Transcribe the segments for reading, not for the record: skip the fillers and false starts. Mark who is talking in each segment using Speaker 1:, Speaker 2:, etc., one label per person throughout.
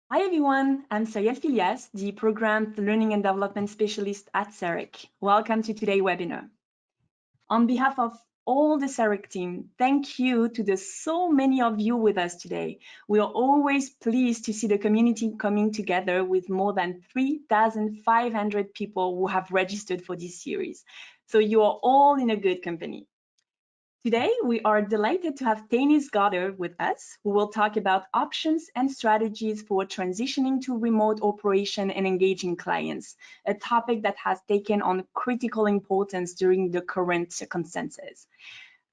Speaker 1: Hi everyone, I'm Sayed Filias, the Program Learning and Development Specialist at CEREC. Welcome to today's webinar. On behalf of all the CEREC team, thank you to the so many of you with us today. We are always pleased to see the community coming together with more than 3,500 people who have registered for this series. So you are all in a good company. Today, we are delighted to have Tannis Goddard with us, who will talk about options and strategies for transitioning to remote operation and engaging clients, a topic that has taken on critical importance during the current circumstances.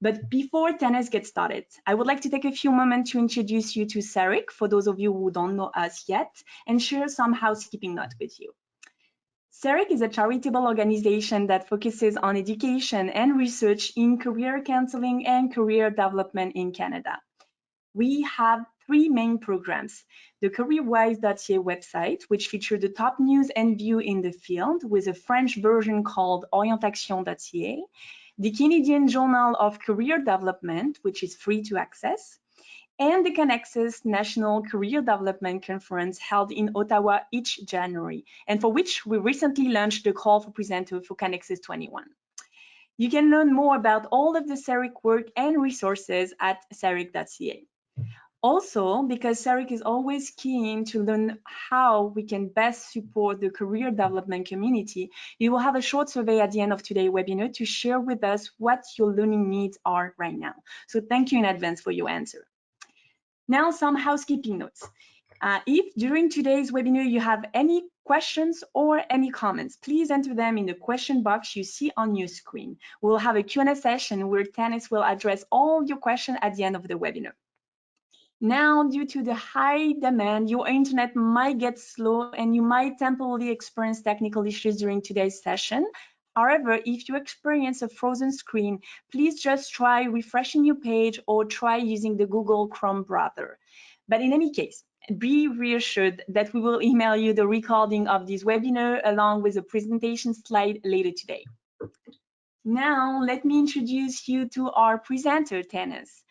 Speaker 1: But before Tannis gets started, I would like to take a few moments to introduce you to CEREC, for those of you who don't know us yet, and share some housekeeping notes with you. CEREC is a charitable organization that focuses on education and research in career counseling and career development in Canada. We have three main programs: the careerwise.ca website, which features the top news and view in the field, with a French version called orientation.ca, the Canadian Journal of Career Development, which is free to access, and the Connexus National Career Development Conference held in Ottawa each January, and for which we recently launched the call for presenters for Connexus 21. You can learn more about all of the CEREC work and resources at cerec.ca. Also, because CEREC is always keen to learn how we can best support the career development community, you will have a short survey at the end of today's webinar to share with us what your learning needs are right now. So thank you in advance for your answer. Now, some housekeeping notes. If during today's webinar you have any questions or any comments, please enter them in the question box you see on your screen. We'll have a Q&A session where Tannis will address all your questions at the end of the webinar. Now, due to the high demand, your internet might get slow and you might temporarily experience technical issues during today's session. However, if you experience a frozen screen, please just try refreshing your page or try using the Google Chrome browser. But in any case, be reassured that we will email you the recording of this webinar along with a presentation slide later today. Now, let me introduce you to our presenter, Tannis.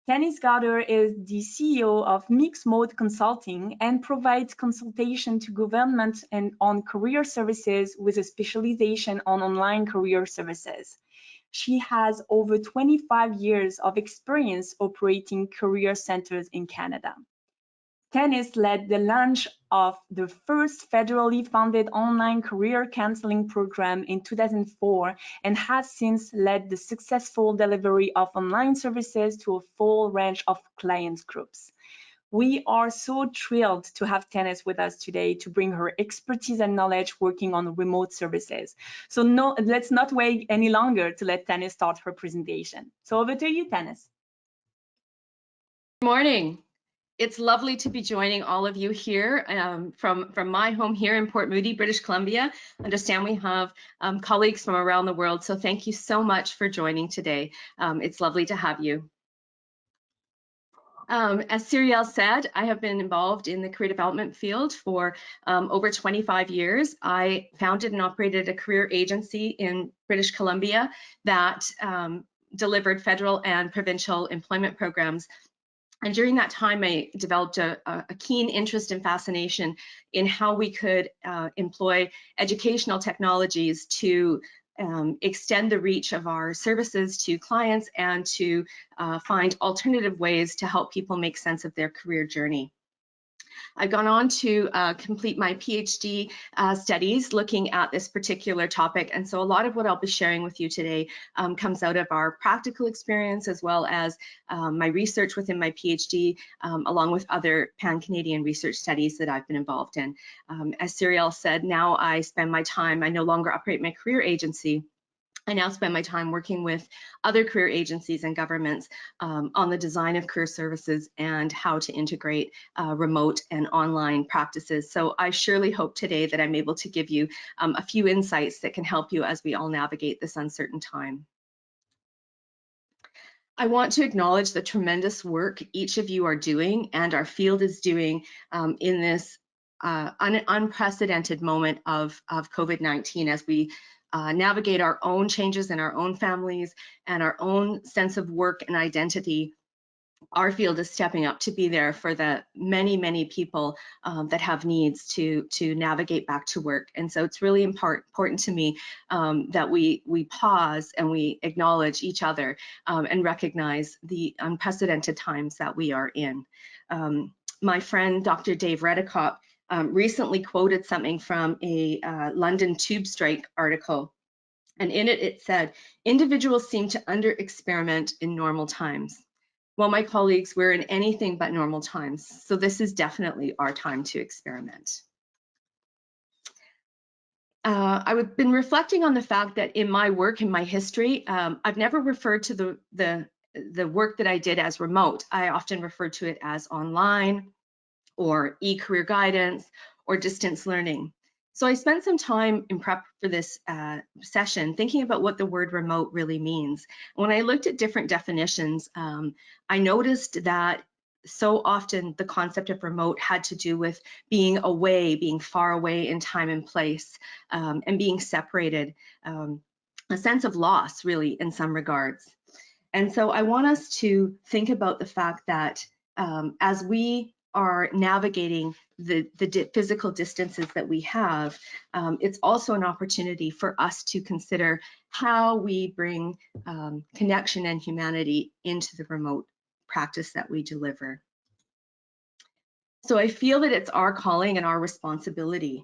Speaker 1: Tannis Goddard is the CEO of MixtMode Consulting and provides consultation to government and on career services with a specialization on online career services. She has over 25 years of experience operating career centers in Canada. Tannis led the launch of the first federally funded online career counseling program in 2004 and has since led the successful delivery of online services to a full range of client groups. We are so thrilled to have Tannis with us today to bring her expertise and knowledge working on remote services. So let's not wait any longer to let Tannis start her presentation. So over to you, Tannis.
Speaker 2: Good morning. It's lovely to be joining all of you here from my home here in Port Moody, British Columbia. I understand we have colleagues from around the world, so thank you so much for joining today. It's lovely to have you. As Cyrielle said, I have been involved in the career development field for over 25 years. I founded and operated a career agency in British Columbia that delivered federal and provincial employment programs. And during that time, I developed a keen interest and fascination in how we could employ educational technologies to extend the reach of our services to clients and to find alternative ways to help people make sense of their career journey. I've gone on to complete my PhD studies looking at this particular topic, and so a lot of what I'll be sharing with you today comes out of our practical experience as well as my research within my PhD, along with other pan-Canadian research studies that I've been involved in. As Cyrielle said, now I spend my time, I no longer operate my career agency. I now spend my time working with other career agencies and governments on the design of career services and how to integrate remote and online practices. So I surely hope today that I'm able to give you a few insights that can help you as we all navigate this uncertain time. I want to acknowledge the tremendous work each of you are doing and our field is doing in this unprecedented moment of COVID-19 as we navigate our own changes in our own families and our own sense of work and identity our field is stepping up to be there for the many people that have needs to navigate back to work. And so it's really important to me that we pause and we acknowledge each other and recognize the unprecedented times that we are in. My friend Dr. Dave Redekop recently quoted something from a London tube strike article, and in it it said, "Individuals seem to under-experiment in normal times." Well, my colleagues, we're in anything but normal times, so this is definitely our time to experiment. I've been reflecting on the fact that in my work, in my history, I've never referred to the work that I did as remote. I often refer to it as online or e-career guidance or distance learning. So I spent some time in prep for this session thinking about what the word remote really means. When I looked at different definitions, I noticed that so often the concept of remote had to do with being away, being far away in time and place, and being separated, a sense of loss really in some regards. And so I want us to think about the fact that as we are navigating the physical distances that we have, it's also an opportunity for us to consider how we bring connection and humanity into the remote practice that we deliver. So I feel that it's our calling and our responsibility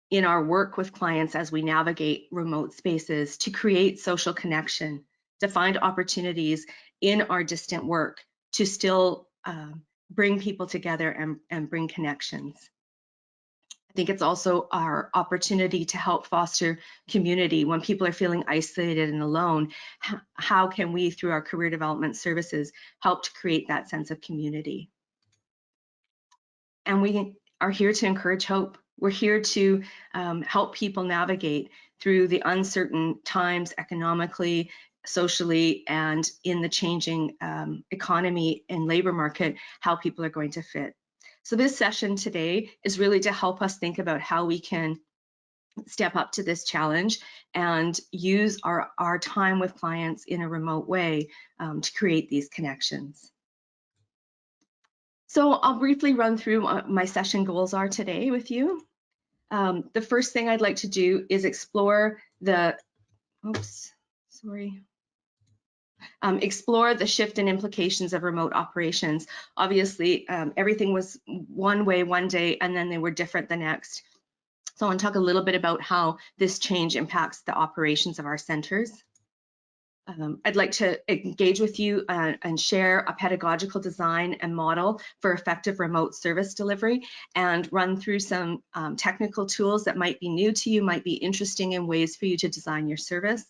Speaker 2: in our work with clients as we navigate remote spaces to create social connection, to find opportunities in our distant work to still bring people together and bring connections. I think it's also our opportunity to help foster community when people are feeling isolated and alone. How can we, through our career development services, help to create that sense of community? And we are here to encourage hope. We're here to help people navigate through the uncertain times economically, socially, and in the changing economy and labor market, how people are going to fit. So this session today is really to help us think about how we can step up to this challenge and use our time with clients in a remote way to create these connections. So I'll briefly run through what my session goals are today with you. The first thing I'd like to do is explore explore the shift and implications of remote operations. Obviously, everything was one way one day, and then they were different the next. So I want to talk a little bit about how this change impacts the operations of our centers. I'd like to engage with you and share a pedagogical design and model for effective remote service delivery, and run through some technical tools that might be new to you, might be interesting in ways for you to design your service.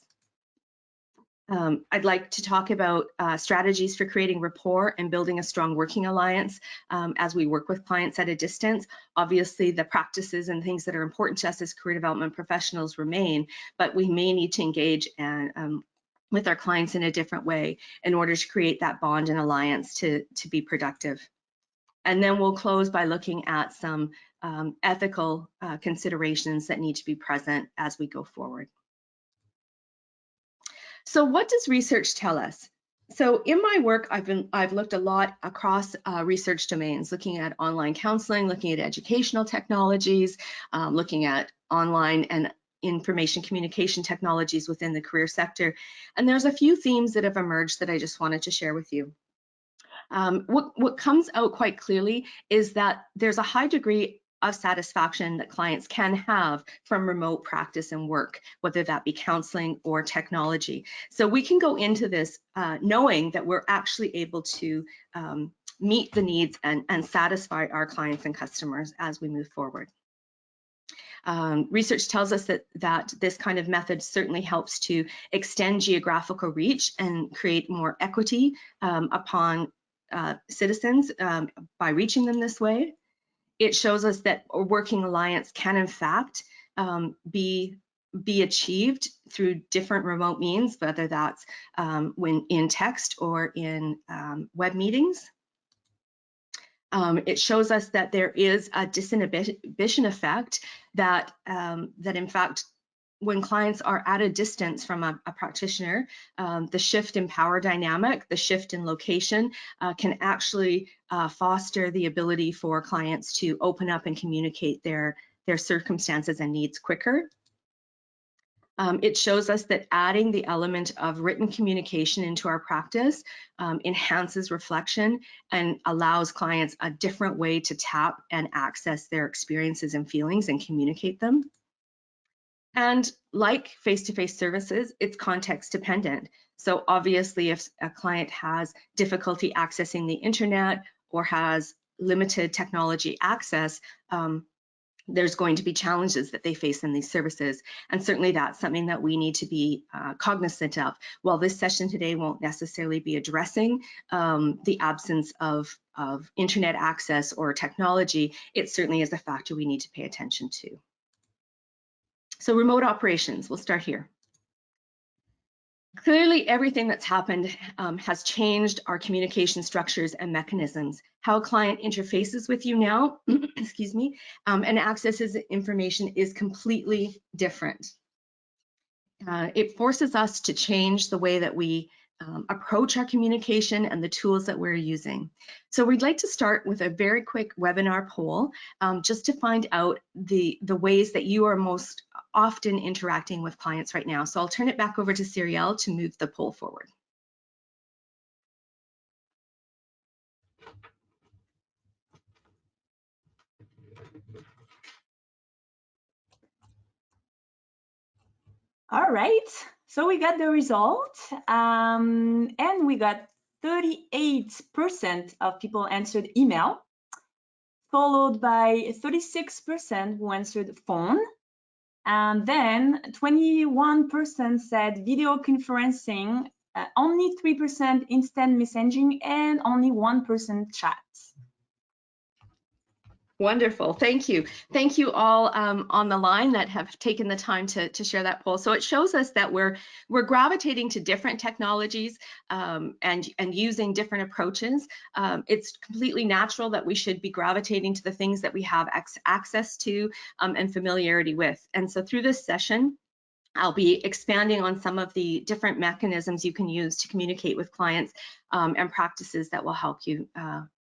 Speaker 2: I'd like to talk about strategies for creating rapport and building a strong working alliance as we work with clients at a distance. Obviously, the practices and things that are important to us as career development professionals remain, but we may need to engage and with our clients in a different way in order to create that bond and alliance to be productive. And then we'll close by looking at some ethical considerations that need to be present as we go forward. So what does research tell us? So in my work, I've looked a lot across research domains, looking at online counseling, looking at educational technologies, looking at online and information communication technologies within the career sector. And there's a few themes that have emerged that I just wanted to share with you. What comes out quite clearly is that there's a high degree of satisfaction that clients can have from remote practice and work, whether that be counseling or technology. So we can go into this knowing that we're actually able to meet the needs and satisfy our clients and customers as we move forward. Research tells us that this kind of method certainly helps to extend geographical reach and create more equity upon citizens by reaching them this way. It shows us that a working alliance can in fact be achieved through different remote means, whether that's when in text or in web meetings. It shows us that there is a disinhibition effect that in fact when clients are at a distance from a practitioner, the shift in power dynamic, the shift in location can actually foster the ability for clients to open up and communicate their circumstances and needs quicker. It shows us that adding the element of written communication into our practice enhances reflection and allows clients a different way to tap and access their experiences and feelings and communicate them. And like face-to-face services, it's context dependent. So obviously, if a client has difficulty accessing the internet or has limited technology access, there's going to be challenges that they face in these services. And certainly that's something that we need to be cognizant of. While this session today won't necessarily be addressing the absence of internet access or technology, it certainly is a factor we need to pay attention to. So remote operations, we'll start here. Clearly, everything that's happened has changed our communication structures and mechanisms. How a client interfaces with you now, excuse me, and accesses information is completely different. It forces us to change the way that we approach our communication and the tools that we're using. So we'd like to start with a very quick webinar poll just to find out the ways that you are most often interacting with clients right now. So I'll turn it back over to Cyrielle to move the poll forward.
Speaker 1: All right, so we got the result, and we got 38% of people answered email, followed by 36% who answered phone, and then 21% said video conferencing, only 3% instant messaging, and only 1% chat.
Speaker 2: Wonderful, thank you. Thank you all on the line that have taken the time to share that poll. So it shows us that we're gravitating to different technologies and using different approaches. It's completely natural that we should be gravitating to the things that we have access to and familiarity with. And so through this session, I'll be expanding on some of the different mechanisms you can use to communicate with clients and practices that will help you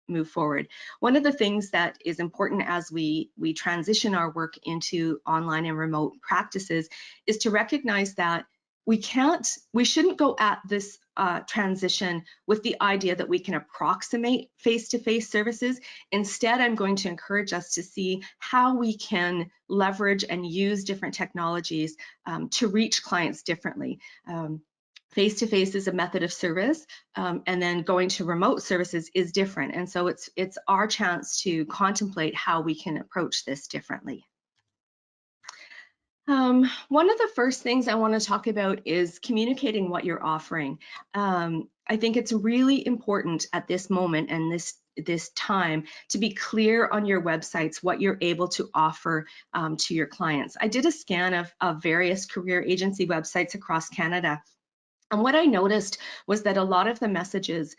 Speaker 2: move forward. One of the things that is important as we transition our work into online and remote practices is to recognize that we shouldn't go at this transition with the idea that we can approximate face-to-face services. Instead, I'm going to encourage us to see how we can leverage and use different technologies to reach clients differently. Face-to-face is a method of service, and then going to remote services is different. And so it's our chance to contemplate how we can approach this differently. One of the first things I want to talk about is communicating what you're offering. I think it's really important at this moment and this time to be clear on your websites what you're able to offer to your clients. I did a scan of various career agency websites across Canada. And what I noticed was that a lot of the messages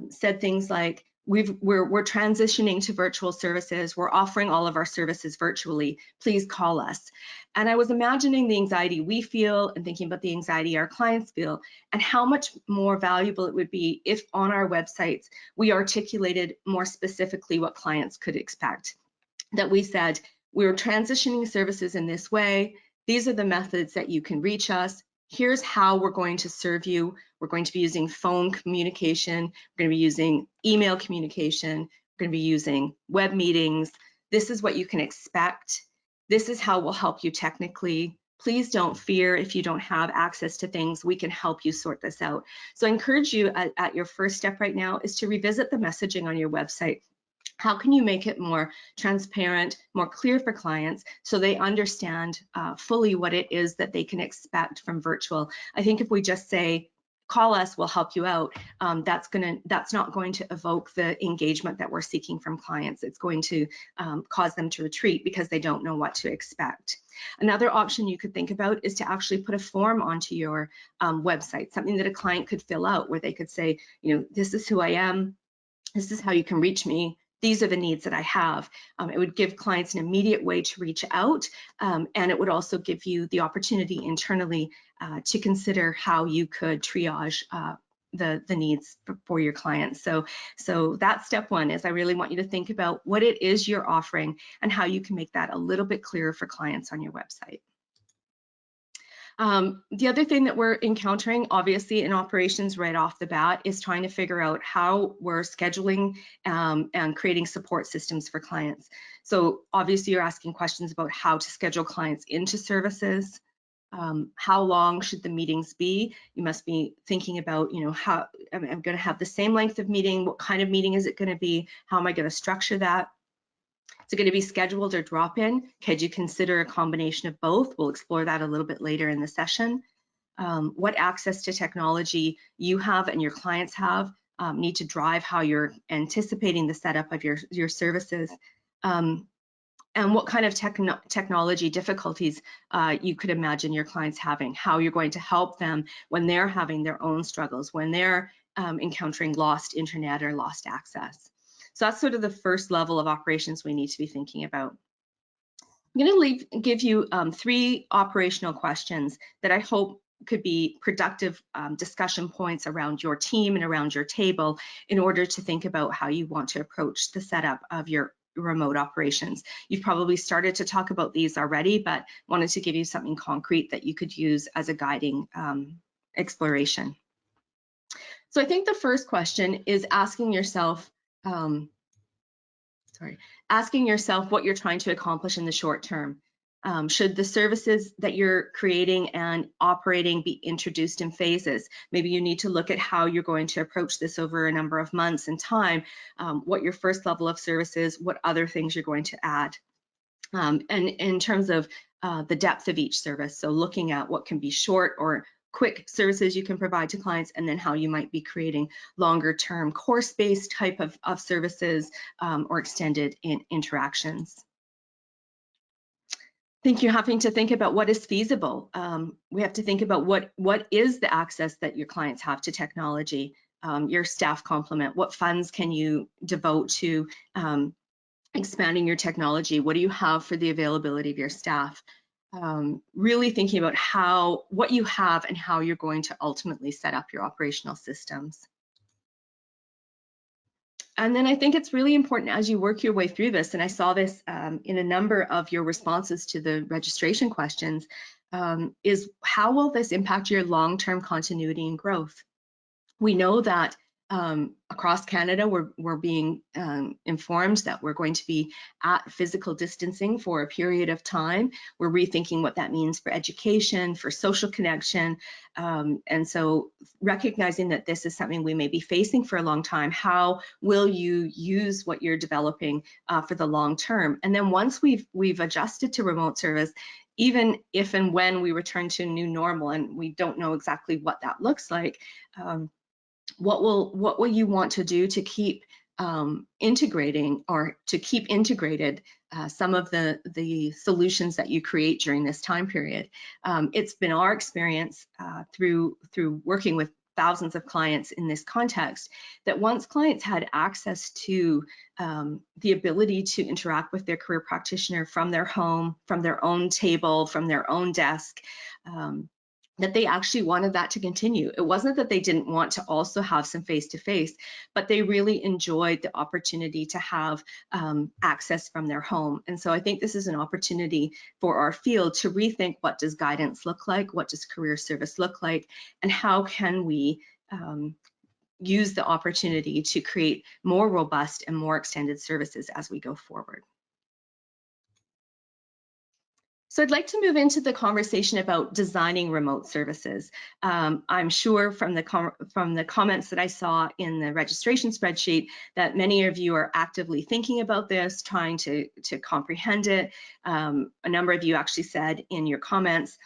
Speaker 2: said things like, we're transitioning to virtual services, we're offering all of our services virtually, please call us. And I was imagining the anxiety we feel and thinking about the anxiety our clients feel and how much more valuable it would be if on our websites we articulated more specifically what clients could expect. That we said, we're transitioning services in this way, these are the methods that you can reach us, here's how we're going to serve you. We're going to be using phone communication. We're going to be using email communication. We're going to be using web meetings. This is what you can expect. This is how we'll help you technically. Please don't fear if you don't have access to things. We can help you sort this out. So I encourage you at your first step right now is to revisit the messaging on your website. How can you make it more transparent, more clear for clients so they understand fully what it is that they can expect from virtual? I think if we just say, call us, we'll help you out, that's not going to evoke the engagement that we're seeking from clients. It's going to cause them to retreat because they don't know what to expect. Another option you could think about is to actually put a form onto your website, something that a client could fill out where they could say, this is who I am, this is how you can reach me, these are the needs that I have. It would give clients an immediate way to reach out, and it would also give you the opportunity internally to consider how you could triage the needs for your clients. So that's step one, is I really want you to think about what it is you're offering and how you can make that a little bit clearer for clients on your website. The other thing that we're encountering, obviously, in operations right off the bat is trying to figure out how we're scheduling and creating support systems for clients. So obviously, you're asking questions about how to schedule clients into services. How long should the meetings be? You must be thinking about, how I'm going to have the same length of meeting. What kind of meeting is it going to be? How am I going to structure that? Is it going to be scheduled or drop-in? Could you consider a combination of both? We'll explore that a little bit later in the session. What access to technology you have and your clients have need to drive how you're anticipating the setup of your services. And what kind of technology difficulties you could imagine your clients having, how you're going to help them when they're having their own struggles, when they're encountering lost internet or lost access. So that's sort of the first level of operations we need to be thinking about. I'm going to give you 3 operational questions that I hope could be productive discussion points around your team and around your table in order to think about how you want to approach the setup of your remote operations. You've probably started to talk about these already, but wanted to give you something concrete that you could use as a guiding exploration. So I think the first question is asking yourself, what you're trying to accomplish in the short term. Should the services that you're creating and operating be introduced in phases? Maybe you need to look at how you're going to approach this over a number of months in time, what your first level of service is, what other things you're going to add. And in terms of the depth of each service, so looking at what can be short or quick services you can provide to clients, and then how you might be creating longer term course-based type of services or extended interactions. I think you're having to think about what is feasible. We have to think about what is the access that your clients have to technology, your staff complement, what funds can you devote to expanding your technology, what do you have for the availability of your staff? Really thinking about what you have and how you're going to ultimately set up your operational systems. And then I think it's really important as you work your way through this, and I saw this in a number of your responses to the registration questions, is how will this impact your long-term continuity and growth? We know that across Canada, we're being informed that we're going to be at physical distancing for a period of time. We're rethinking what that means for education, for social connection. And so recognizing that this is something we may be facing for a long time, how will you use what you're developing for the long term? And then once we've adjusted to remote service, even if and when we return to new normal, and we don't know exactly what that looks like, what will you want to do to keep integrating or to keep integrated some of the solutions that you create during this time period? It's been our experience through working with thousands of clients in this context that once clients had access to the ability to interact with their career practitioner from their home, from their own table, from their own desk, that they actually wanted that to continue. It wasn't that they didn't want to also have some face-to-face, but they really enjoyed the opportunity to have access from their home. And so I think this is an opportunity for our field to rethink, what does guidance look like? What does career service look like? And how can we use the opportunity to create more robust and more extended services as we go forward? So I'd like to move into the conversation about designing remote services. I'm sure from the comments that I saw in the registration spreadsheet that many of you are actively thinking about this, trying to comprehend it. A number of you actually said in your comments,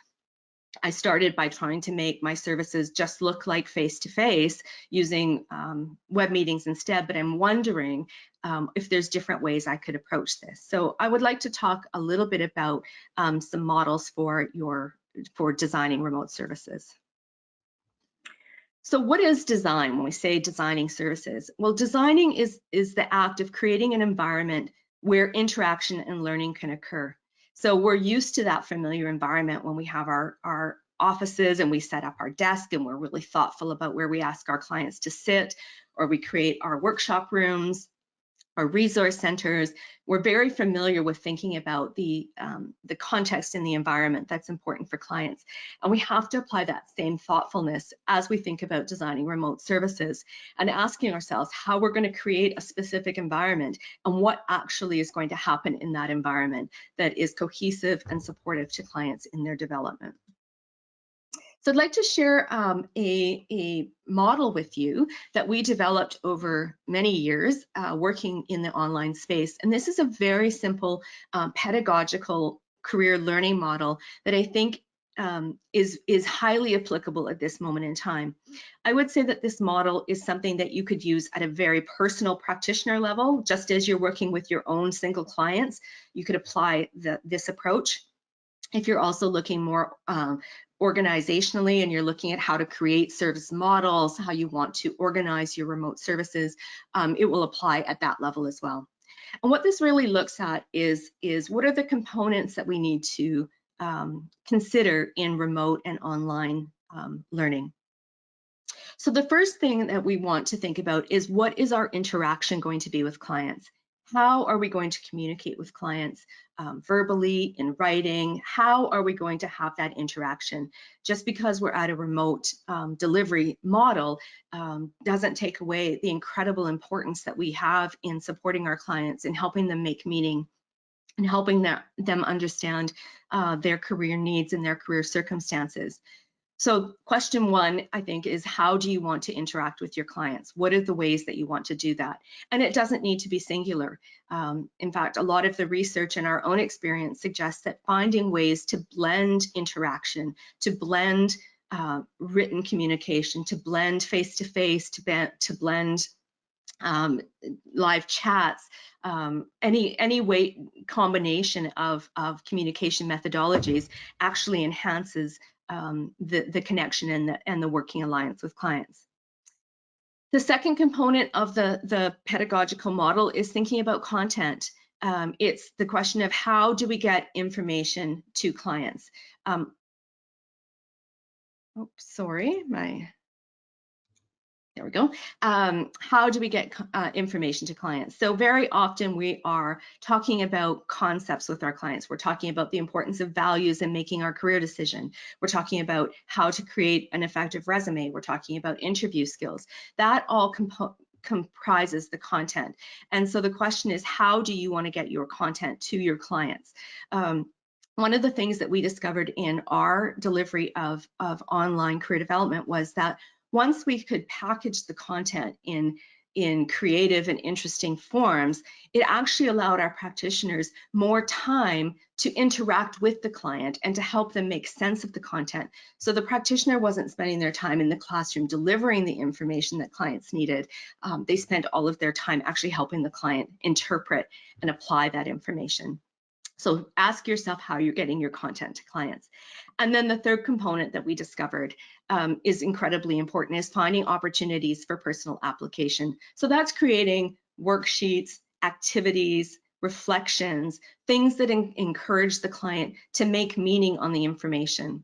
Speaker 2: I started by trying to make my services just look like face-to-face using web meetings instead, but I'm wondering if there's different ways I could approach this. So I would like to talk a little bit about some models for designing remote services. So what is design when we say designing services? Well, designing is the act of creating an environment where interaction and learning can occur. So we're used to that familiar environment when we have our offices and we set up our desk and we're really thoughtful about where we ask our clients to sit, or we create our workshop rooms, our resource centers. We're very familiar with thinking about the context and the environment that's important for clients. And we have to apply that same thoughtfulness as we think about designing remote services and asking ourselves how we're going to create a specific environment and what actually is going to happen in that environment that is cohesive and supportive to clients in their development. So I'd like to share a model with you that we developed over many years working in the online space. And this is a very simple pedagogical career learning model that I think is highly applicable at this moment in time. I would say that this model is something that you could use at a very personal practitioner level, just as you're working with your own single clients. You could apply this approach. If you're also looking more organizationally and you're looking at how to create service models, how you want to organize your remote services, it will apply at that level as well. And what this really looks at is what are the components that we need to consider in remote and online learning. So the first thing that we want to think about is, what is our interaction going to be with clients? How are we going to communicate with clients verbally, in writing? How are we going to have that interaction? Just because we're at a remote delivery model doesn't take away the incredible importance that we have in supporting our clients and helping them make meaning and helping them understand their career needs and their career circumstances. So question one, I think, is how do you want to interact with your clients? What are the ways that you want to do that? And it doesn't need to be singular. In fact, a lot of the research and our own experience suggests that finding ways to blend interaction, to blend written communication, to blend face-to-face, to blend live chats, any way combination of communication methodologies actually enhances the connection and the working alliance with clients. The second component of the pedagogical model is thinking about content. It's the question of, how do we get information to clients? There we go. How do we get information to clients? So very often we are talking about concepts with our clients. We're talking about the importance of values in making our career decision. We're talking about how to create an effective resume. We're talking about interview skills. That all comprises the content. And so the question is, how do you want to get your content to your clients? One of the things that we discovered in our delivery of online career development was that once we could package the content in creative and interesting forms, it actually allowed our practitioners more time to interact with the client and to help them make sense of the content. So the practitioner wasn't spending their time in the classroom delivering the information that clients needed. They spent all of their time actually helping the client interpret and apply that information. So ask yourself how you're getting your content to clients. And then the third component that we discovered is incredibly important, is finding opportunities for personal application. So that's creating worksheets, activities, reflections, things that encourage the client to make meaning on the information.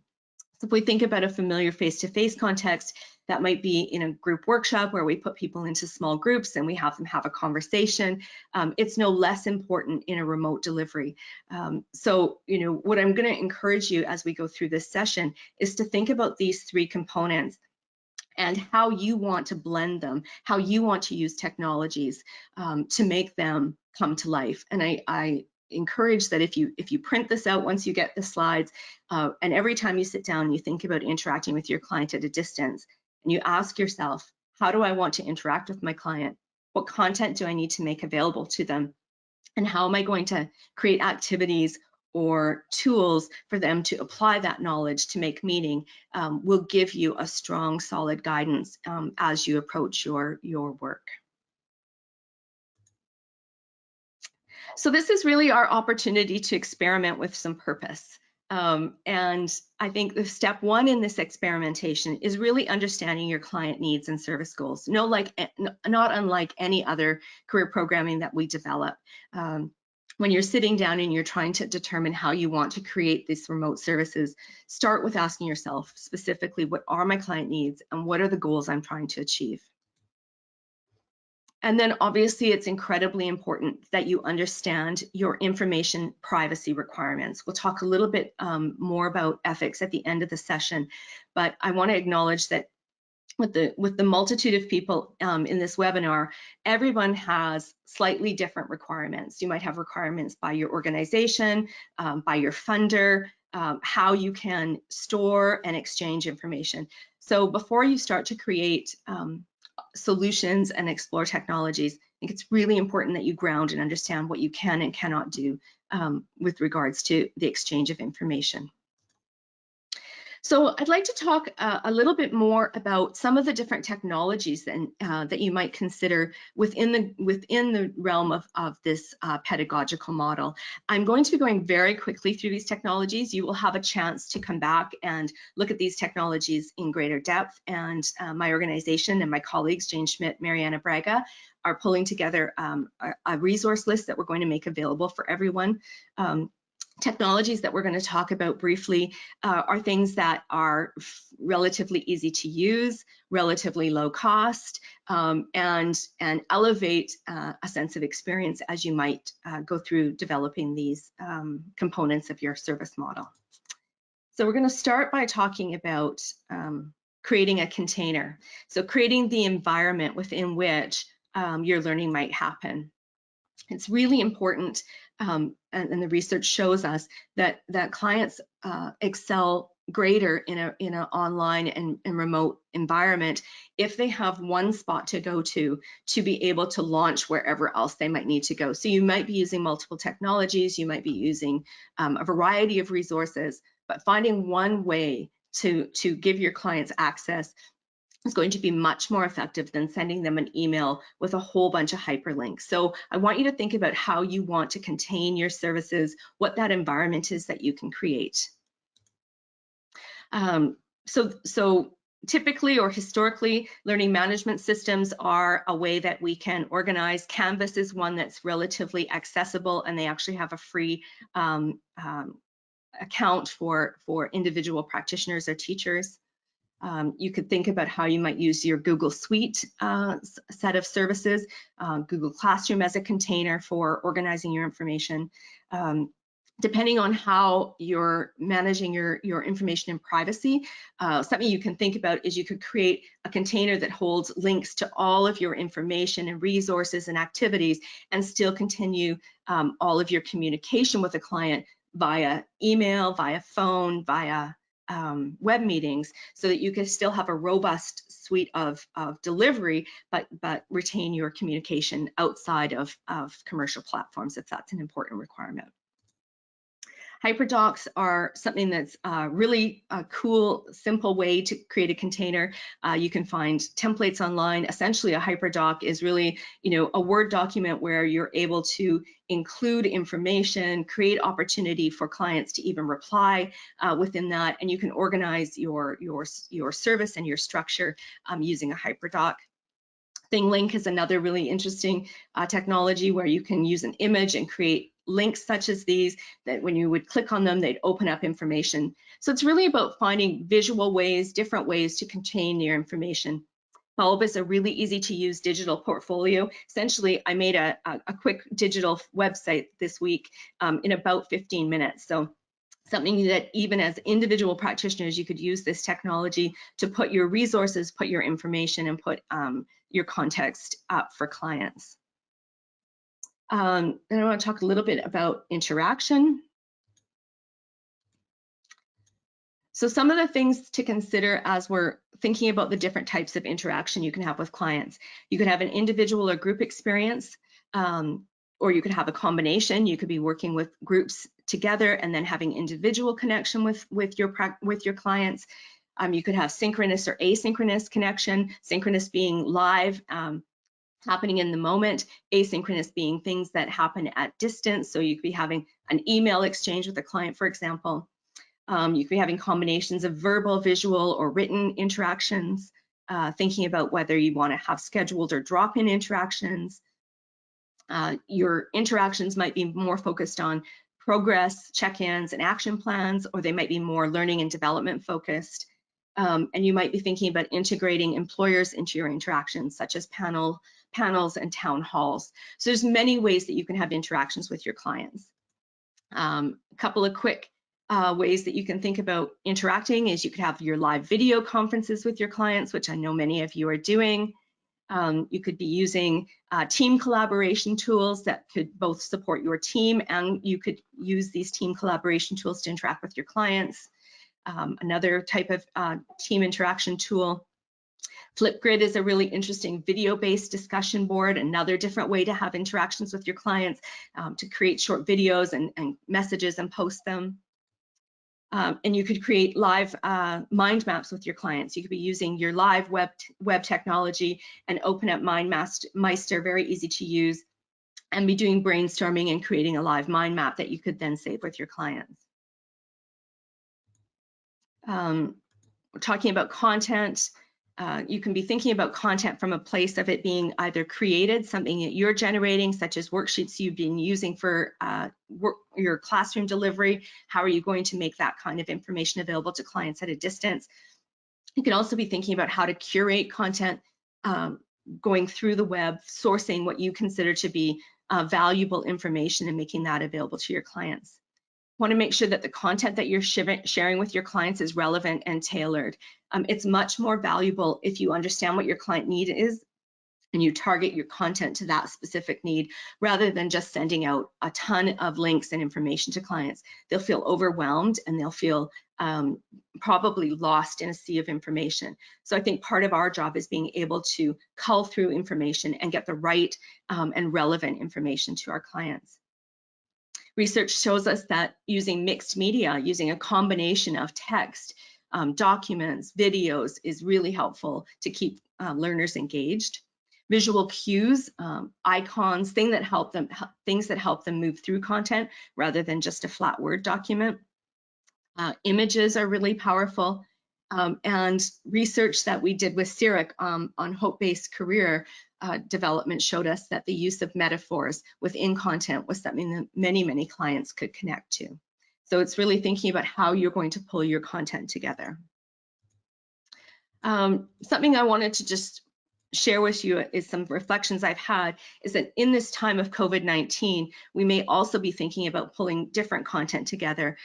Speaker 2: So if we think about a familiar face-to-face context, that might be in a group workshop where we put people into small groups and we have them have a conversation. It's no less important in a remote delivery. So, what I'm going to encourage you as we go through this session is to think about these three components and how you want to blend them, how you want to use technologies to make them come to life. And I encourage that if you print this out once you get the slides, and every time you sit down and you think about interacting with your client at a distance, and you ask yourself, how do I want to interact with my client? What content do I need to make available to them? And how am I going to create activities or tools for them to apply that knowledge to make meaning, will give you a strong, solid guidance as you approach your work. So this is really our opportunity to experiment with some purpose. And I think the step one in this experimentation is really understanding your client needs and service goals. Not unlike any other career programming that we develop. When you're sitting down and you're trying to determine how you want to create these remote services, start with asking yourself specifically, what are my client needs and what are the goals I'm trying to achieve? And then obviously it's incredibly important that you understand your information privacy requirements. We'll talk a little bit more about ethics at the end of the session, but I want to acknowledge that with the multitude of people in this webinar, everyone has slightly different requirements. You might have requirements by your organization, by your funder, how you can store and exchange information. So before you start to create solutions and explore technologies, I think it's really important that you ground and understand what you can and cannot do with regards to the exchange of information. So I'd like to talk a little bit more about some of the different technologies that you might consider within the realm of this pedagogical model. I'm going to be going very quickly through these technologies. You will have a chance to come back and look at these technologies in greater depth, and my organization and my colleagues, Jane Schmidt, Mariana Braga, are pulling together a resource list that we're going to make available for everyone. Technologies that we're going to talk about briefly are things that are relatively easy to use, relatively low cost, and elevate a sense of experience as you might go through developing these components of your service model. So we're going to start by talking about creating a container. So creating the environment within which your learning might happen. It's really important, and the research shows us that clients excel greater in an online and remote environment if they have one spot to go to be able to launch wherever else they might need to go. So you might be using multiple technologies, you might be using a variety of resources, but finding one way to give your clients access is going to be much more effective than sending them an email with a whole bunch of hyperlinks. So I want you to think about how you want to contain your services, what that environment is that you can create. So typically or historically, learning management systems are a way that we can organize. Canvas is one that's relatively accessible, and they actually have a free account for individual practitioners or teachers. You could think about how you might use your Google Suite set of services, Google Classroom as a container for organizing your information. Depending on how you're managing your information in privacy, something you can think about is you could create a container that holds links to all of your information and resources and activities, and still continue all of your communication with a client via email, via phone, via web meetings, so that you can still have a robust suite of delivery, but retain your communication outside of commercial platforms if that's an important requirement. Hyperdocs are something that's really a cool, simple way to create a container. You can find templates online. Essentially, a hyperdoc is really, a Word document where you're able to include information, create opportunity for clients to even reply within that, and you can organize your service and your structure using a hyperdoc. ThingLink is another really interesting technology where you can use an image and create links such as these, that when you would click on them, they'd open up information. So it's really about finding visual ways, different ways to contain your information. Bulb is a really easy to use digital portfolio. Essentially, I made a quick digital website this week in about 15 minutes. So something that even as individual practitioners, you could use this technology to put your resources, put your information, and put your context up for clients. Then I want to talk a little bit about interaction. So some of the things to consider as we're thinking about the different types of interaction you can have with clients. You could have an individual or group experience, or you could have a combination. You could be working with groups together and then having individual connection with your clients. You could have synchronous or asynchronous connection, synchronous being live, happening in the moment, asynchronous being things that happen at distance. So you could be having an email exchange with a client, for example. You could be having combinations of verbal, visual, or written interactions, thinking about whether you want to have scheduled or drop-in interactions. Your interactions might be more focused on progress, check-ins, and action plans, or they might be more learning and development focused. And you might be thinking about integrating employers into your interactions, such as panels and town halls. So there's many ways that you can have interactions with your clients. A couple of quick ways that you can think about interacting is you could have your live video conferences with your clients, which I know many of you are doing. You could be using team collaboration tools that could both support your team, and you could use these team collaboration tools to interact with your clients. Another type of team interaction tool, Flipgrid, is a really interesting video-based discussion board, another different way to have interactions with your clients, to create short videos and messages and post them. And you could create live mind maps with your clients. You could be using your live web technology and open up MindMeister, very easy to use, and be doing brainstorming and creating a live mind map that you could then save with your clients. We're talking about content. You can be thinking about content from a place of it being either created, something that you're generating, such as worksheets you've been using for your classroom delivery. How are you going to make that kind of information available to clients at a distance? You can also be thinking about how to curate content, going through the web, sourcing what you consider to be valuable information and making that available to your clients. Want to make sure that the content that you're sharing with your clients is relevant and tailored. It's much more valuable if you understand what your client need is and you target your content to that specific need, rather than just sending out a ton of links and information to clients. They'll feel overwhelmed and they'll feel probably lost in a sea of information. So I think part of our job is being able to cull through information and get the right and relevant information to our clients. Research shows us that using mixed media, using a combination of text, documents, videos, is really helpful to keep learners engaged. Visual cues, icons, things that help them move through content rather than just a flat Word document. Images are really powerful. And research that we did with CIRIC on hope-based career development showed us that the use of metaphors within content was something that many clients could connect to. So it's really thinking about how you're going to pull your content together. Something I wanted to just share with you is some reflections I've had, is that in this time of COVID-19, we may also be thinking about pulling different content together,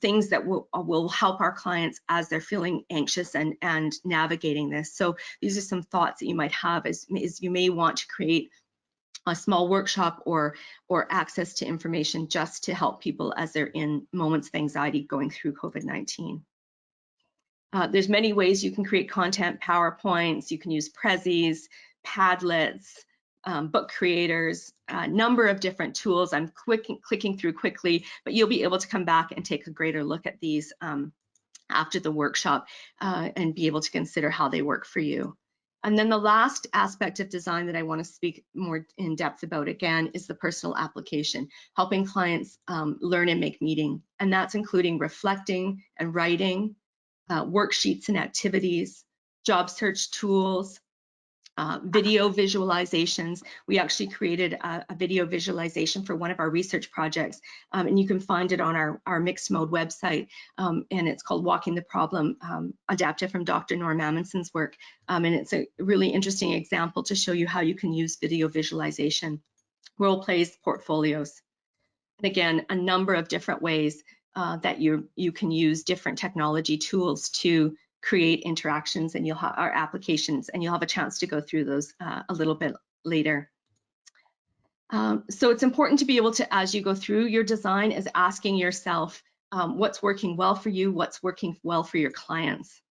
Speaker 2: things that will help our clients as they're feeling anxious and navigating this. So these are some thoughts that you might have as you may want to create a small workshop or access to information just to help people as they're in moments of anxiety going through COVID-19. There's many ways you can create content: PowerPoints, you can use Prezis, Padlets, book creators, a number of different tools. I'm clicking through quickly, but you'll be able to come back and take a greater look at these after the workshop and be able to consider how they work for you. And then the last aspect of design that I want to speak more in depth about again is the personal application, helping clients learn and make meaning. And that's including reflecting and writing, worksheets and activities, job search tools, video visualizations. We actually created a video visualization for one of our research projects, and you can find it on our MixtMode website, and it's called Walking the Problem, adapted from Dr. Norm Amundsen's work, and it's a really interesting example to show you how you can use video visualization, role plays, portfolios. And again, a number of different ways that you can use different technology tools to create interactions, and you'll have our applications, and you'll have a chance to go through those a little bit later. So it's important to be able to, as you go through your design, is asking yourself what's working well for you, what's working well for your clients,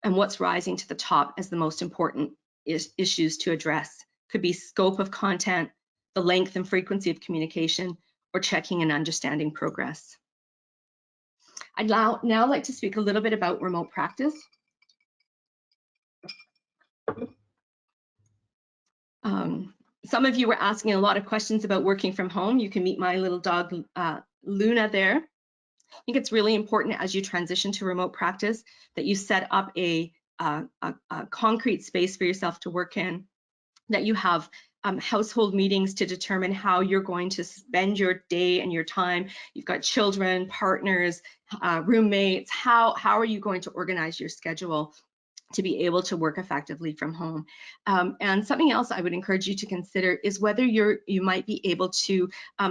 Speaker 2: and what's rising to the top as the most important issues to address. Could be scope of content, the length and frequency of communication, or checking and understanding progress. I'd now like to speak a little bit about remote practice. Some of you were asking a lot of questions about working from home. You can meet my little dog, Luna, there. I think it's really important as you transition to remote practice that you set up a concrete space for yourself to work in, that you have household meetings to determine how you're going to spend your day and your time. You've got children, partners, roommates. How are you going to organize your schedule to be able to work effectively from home? And something else I would encourage you to consider is whether you might be able to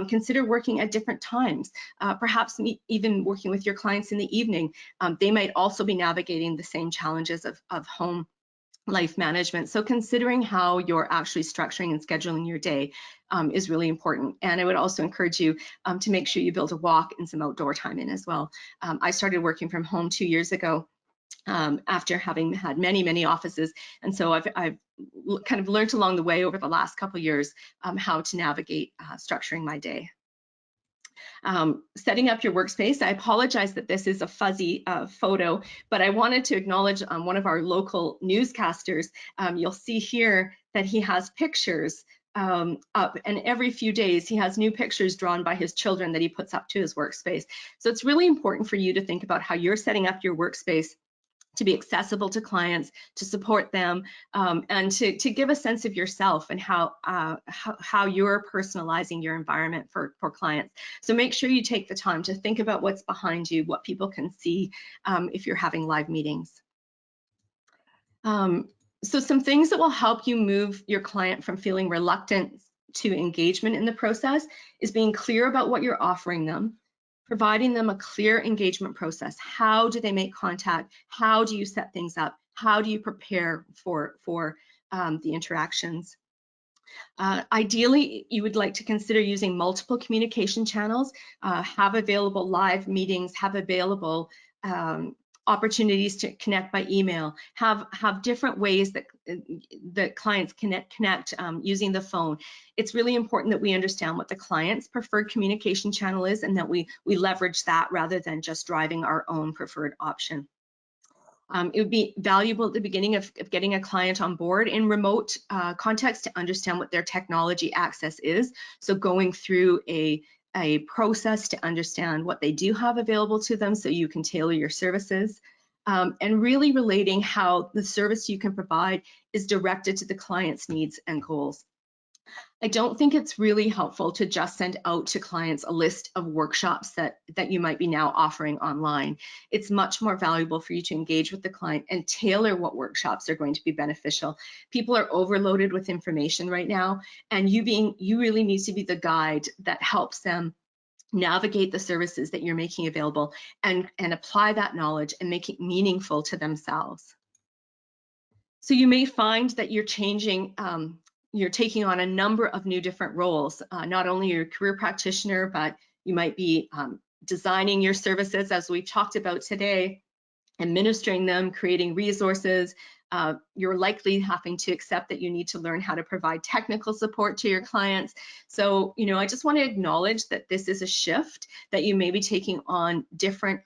Speaker 2: consider working at different times, perhaps even working with your clients in the evening. They might also be navigating the same challenges of home life management. So considering how you're actually structuring and scheduling your day is really important. And I would also encourage you to make sure you build a walk and some outdoor time in as well. I started working from home 2 years ago after having had many offices. And so I've kind of learned along the way over the last couple of years how to navigate structuring my day. Setting up your workspace. I apologize that this is a fuzzy photo, but I wanted to acknowledge one of our local newscasters. You'll see here that he has pictures up, and every few days he has new pictures drawn by his children that he puts up to his workspace. So it's really important for you to think about how you're setting up your workspace to be accessible to clients, to support them, and to give a sense of yourself and how you're personalizing your environment for clients. So make sure you take the time to think about what's behind you, what people can see if you're having live meetings. So some things that will help you move your client from feeling reluctant to engagement in the process is being clear about what you're offering them, providing them a clear engagement process. How do they make contact? How do you set things up? How do you prepare for the interactions? Ideally, you would like to consider using multiple communication channels, have available live meetings, have available opportunities to connect by email, have different ways that clients connect using the phone. It's really important that we understand what the client's preferred communication channel is and that we leverage that rather than just driving our own preferred option. It would be valuable at the beginning of getting a client on board in remote context to understand what their technology access is. So going through a process to understand what they do have available to them so you can tailor your services, and really relating how the service you can provide is directed to the client's needs and goals. I don't think it's really helpful to just send out to clients a list of workshops that you might be now offering online. It's much more valuable for you to engage with the client and tailor what workshops are going to be beneficial. People are overloaded with information right now, and you really need to be the guide that helps them navigate the services that you're making available and apply that knowledge and make it meaningful to themselves. So you may find that you're changing, you're taking on a number of new different roles. Not only you're a career practitioner, but you might be designing your services as we've talked about today, administering them, creating resources. You're likely having to accept that you need to learn how to provide technical support to your clients. So, I just want to acknowledge that this is a shift, that you may be taking on different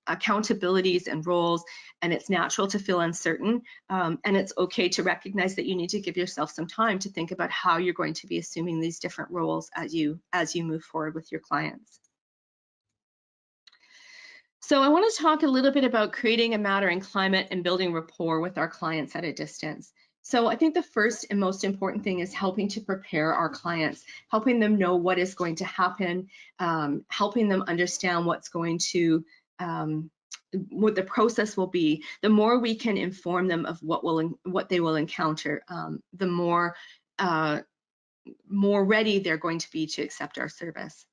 Speaker 2: accountabilities and roles, and it's natural to feel uncertain, and it's okay to recognize that you need to give yourself some time to think about how you're going to be assuming these different roles as you move forward with your clients. So I want to talk a little bit about creating a mattering climate and building rapport with our clients at a distance. So I think the first and most important thing is helping to prepare our clients, helping them know what is going to happen, helping them understand what's going to what the process will be. The more we can inform them of what they will encounter, the more ready they're going to be to accept our service.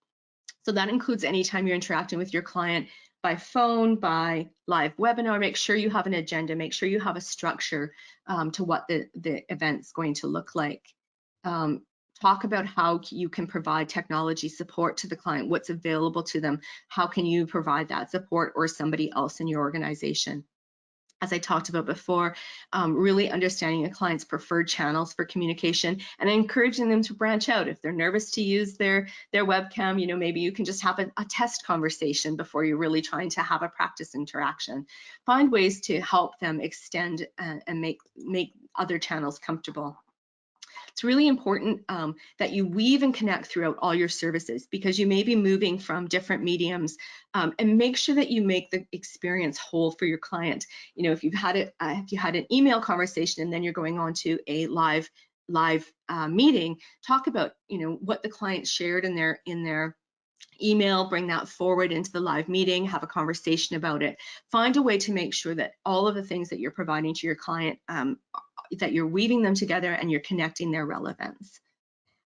Speaker 2: So that includes anytime you're interacting with your client by phone, by live webinar. Make sure you have an agenda, make sure you have a structure to what the event's going to look like. Talk about how you can provide technology support to the client, what's available to them, how can you provide that support, or somebody else in your organization. As I talked about before, really understanding a client's preferred channels for communication and encouraging them to branch out. If they're nervous to use their webcam, maybe you can just have a test conversation before you're really trying to have a practice interaction. Find ways to help them extend and make other channels comfortable. It's really important that you weave and connect throughout all your services, because you may be moving from different mediums, and make sure that you make the experience whole for your client. You know, if you had an email conversation and then you're going on to a live meeting, talk about, you know, what the client shared in their email, bring that forward into the live meeting, have a conversation about it. Find a way to make sure that all of the things that you're providing to your client, that you're weaving them together and you're connecting their relevance.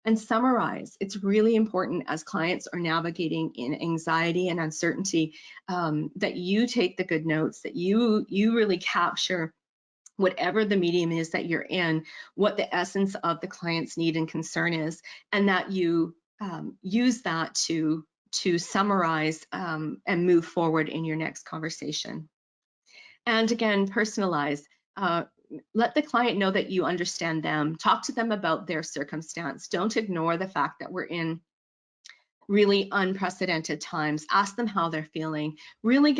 Speaker 2: And summarize. It's really important as clients are navigating in anxiety and uncertainty, that you take the good notes, that you really capture whatever the medium is that you're in, what the essence of the client's need and concern is, and that you use that to summarize and move forward in your next conversation. And again, personalize. Let the client know that you understand them. Talk to them about their circumstance. Don't ignore the fact that we're in really unprecedented times. Ask them how they're feeling. Really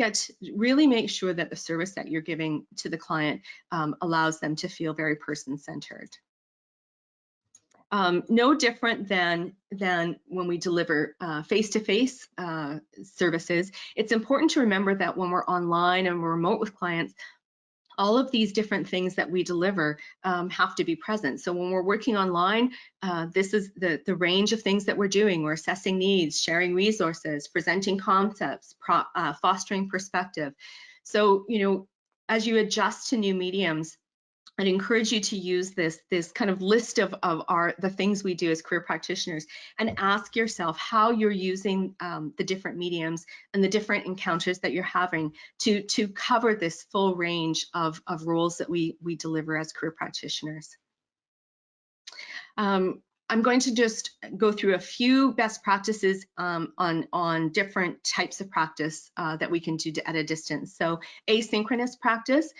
Speaker 2: make sure that the service that you're giving to the client allows them to feel very person-centered. No different than when we deliver face-to-face services. It's important to remember that when we're online and we're remote with clients, all of these different things that we deliver have to be present. So when we're working online, this is the range of things that we're doing. We're assessing needs, sharing resources, presenting concepts, fostering perspective. So, you know, as you adjust to new mediums, I'd encourage you to use this kind of list of the things we do as career practitioners, and ask yourself how you're using the different mediums and the different encounters that you're having to cover this full range of roles that we deliver as career practitioners. I'm going to just go through a few best practices on different types of practice that we can do at a distance. So asynchronous practice